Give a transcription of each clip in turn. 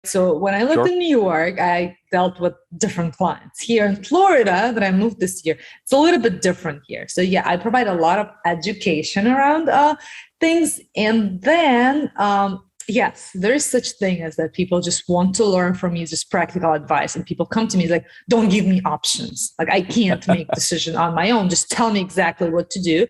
So when I lived Sure. in New York, I dealt with different clients. Here in Florida, that I moved this year, it's a little bit different here. So yeah, I provide a lot of education around things. And then, yes, there is such thing as that people just want to learn from you, just practical advice. And people come to me like, don't give me options. Like I can't make decision on my own. Just tell me exactly what to do.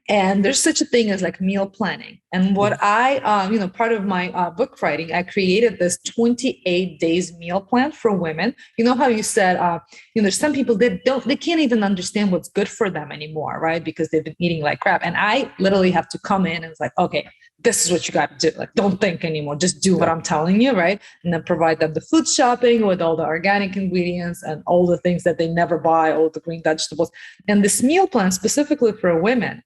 And there's such a thing as like meal planning. And what part of my book writing, I created this 28 days meal plan for women. You know how you said, there's some people that they can't even understand what's good for them anymore, right? Because they've been eating like crap. And I literally have to come in and it's like, okay, this is what you got to do. Like, don't think anymore. Just do what I'm telling you, right? And then provide them the food shopping with all the organic ingredients and all the things that they never buy, all the green vegetables. And this meal plan specifically for women,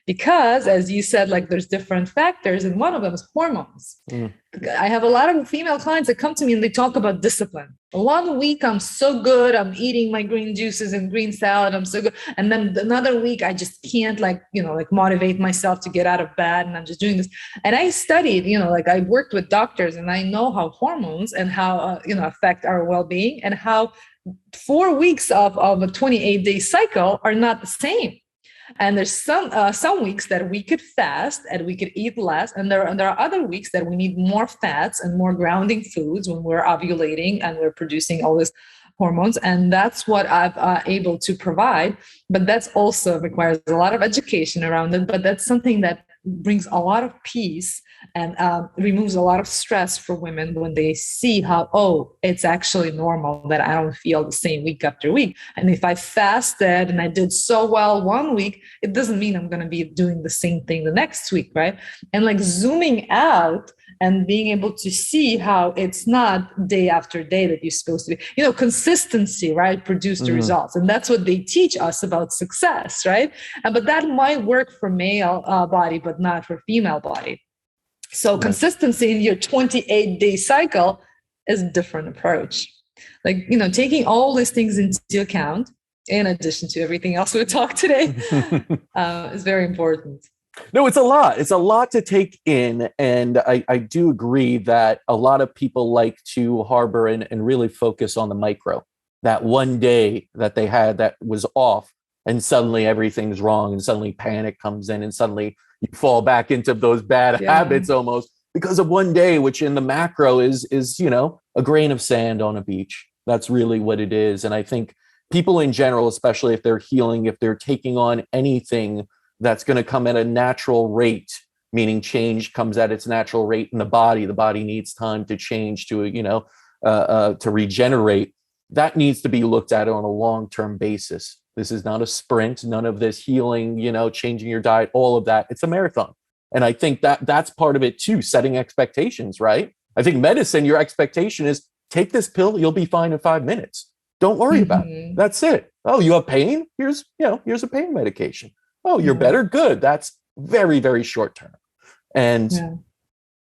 because as you said, like there's different factors, and one of them is hormones. I have a lot of female clients that come to me and they talk about discipline. 1 week I'm so good, I'm eating my green juices and green salad, I'm so good, and then another week I just can't like motivate myself to get out of bed, and I'm just doing this. And I studied, like I worked with doctors, and I know how hormones and how affect our well-being, and how 4 weeks of a 28-day cycle are not the same. And there's some weeks that we could fast and we could eat less, and there are other weeks that we need more fats and more grounding foods when we're ovulating and we're producing all these hormones. And that's what I've able to provide. But that's also requires a lot of education around it. But that's something that brings a lot of peace and removes a lot of stress for women when they see how, it's actually normal that I don't feel the same week after week. And if I fasted and I did so well 1 week, it doesn't mean I'm going to be doing the same thing the next week, right? And like zooming out and being able to see how it's not day after day that you're supposed to be, consistency, right? Produce the results. And that's what they teach us about success, right? But that might work for male body, but not for female body. So consistency in your 28-day cycle is a different approach. Like, taking all these things into account, in addition to everything else we talked today, is very important. No, it's a lot. It's a lot to take in. And I do agree that a lot of people like to harbor and really focus on the micro. That one day that they had that was off, and suddenly everything's wrong, and suddenly panic comes in, and suddenly you fall back into those bad habits almost because of one day, which in the macro is a grain of sand on a beach. That's really what it is. And I think people in general, especially if they're healing, if they're taking on anything that's going to come at a natural rate, meaning change comes at its natural rate in the body needs time to change, to to regenerate. That needs to be looked at on a long-term basis. This is not a sprint, none of this healing, changing your diet, all of that. It's a marathon. And I think that's part of it too, setting expectations, right? I think medicine, your expectation is take this pill, you'll be fine in 5 minutes. Don't worry about it. That's it. Oh, you have pain? Here's a pain medication. Oh, you're better? Good. That's very, very short term. And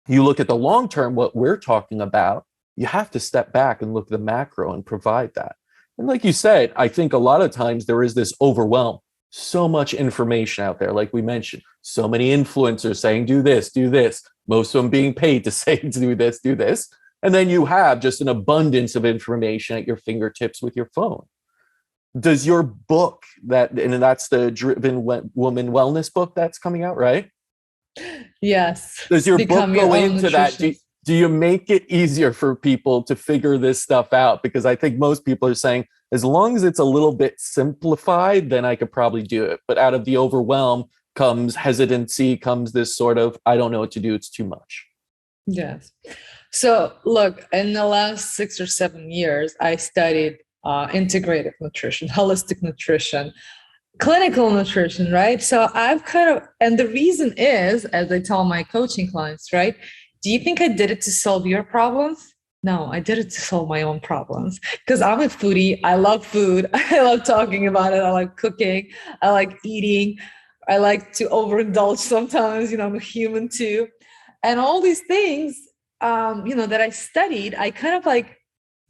you look at the long term, what we're talking about, you have to step back and look at the macro and provide that. And like you said, I think a lot of times there is this overwhelm, so much information out there. Like we mentioned, so many influencers saying, do this, most of them being paid to say, do this. And then you have just an abundance of information at your fingertips with your phone. Does your book and that's the Driven Woman Wellness book that's coming out, right? Yes. Does your book go into that? Do you make it easier for people to figure this stuff out? Because I think most people are saying, as long as it's a little bit simplified, then I could probably do it. But out of the overwhelm comes hesitancy, comes this sort of, I don't know what to do. It's too much. Yes. So look, in the last 6 or 7 years, I studied integrative nutrition, holistic nutrition, clinical nutrition, right? So I've and the reason is, as I tell my coaching clients, right? Do you think I did it to solve your problems? No, I did it to solve my own problems, because I'm a foodie. I love food. I love talking about it. I like cooking. I like eating. I like to overindulge sometimes. I'm a human too. And all these things, that I studied, I kind of like,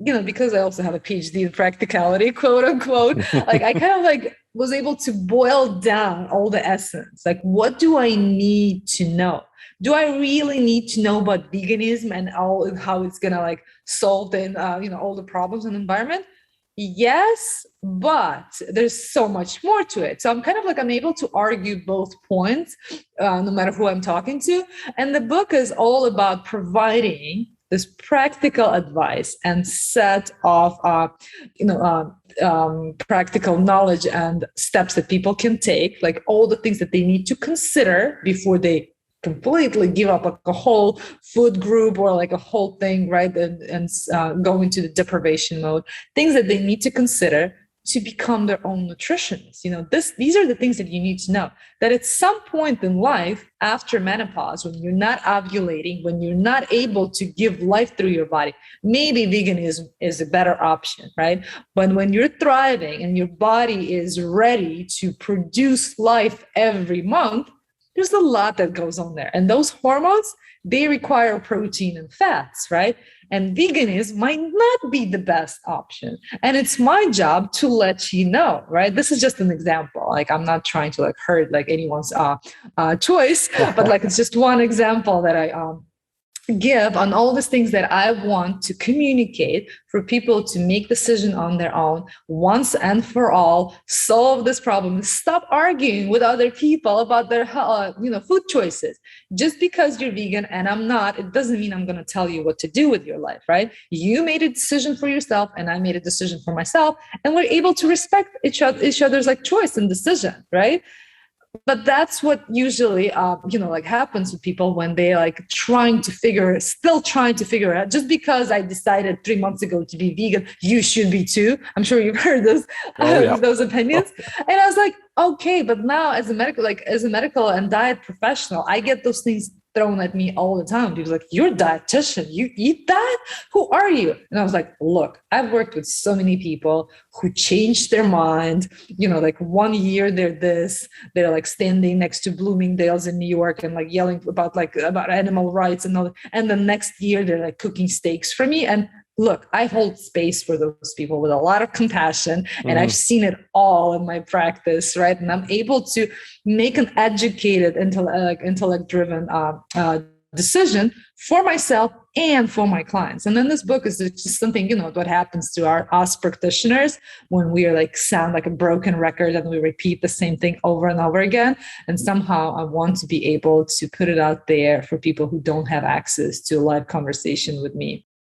because I also have a PhD in practicality, quote unquote, like I kind of like was able to boil down all the essence. Like, what do I need to know? Do I really need to know about veganism and all how it's gonna like solve the all the problems in the environment? Yes, but there's so much more to it. So I'm kind of like I'm able to argue both points, no matter who I'm talking to. And the book is all about providing this practical advice and set of practical knowledge and steps that people can take, like all the things that they need to consider before they completely give up like a whole food group or like a whole thing, right? And go into the deprivation mode, things that they need to consider to become their own nutritionist. These are the things that you need to know, that at some point in life after menopause, when you're not ovulating, when you're not able to give life through your body, maybe veganism is a better option, right? But when you're thriving and your body is ready to produce life every month, there's a lot that goes on there. And those hormones, they require protein and fats, right? And veganism might not be the best option. And it's my job to let you know, right? This is just an example. Like, I'm not trying to like hurt like anyone's choice, but like, it's just one example that I give on all these things that I want to communicate for people to make decision on their own once and for all, solve this problem, stop arguing with other people about their food choices. Just because you're vegan and I'm not, it doesn't mean I'm going to tell you what to do with your life, right? You made a decision for yourself and I made a decision for myself, and we're able to respect each other's like choice and decision, right? But that's what usually like happens with people when they like still trying to figure out, just because I decided 3 months ago to be vegan, you should be too. I'm sure you've heard those opinions. And I was like, okay, but now as a medical and diet professional, I get those things thrown at me all the time. People like, you're a dietitian, you eat that? Who are you? And I was like, look, I've worked with so many people who changed their mind. Like 1 year they're like standing next to Bloomingdale's in New York and like yelling about animal rights and all that. And the next year they're like cooking steaks for me. And look, I hold space for those people with a lot of compassion, and I've seen it all in my practice, right? And I'm able to make an educated, intellect-driven decision for myself and for my clients. And then this book is just something, what happens to us practitioners when we are like sound like a broken record and we repeat the same thing over and over again. And somehow I want to be able to put it out there for people who don't have access to a live conversation with me.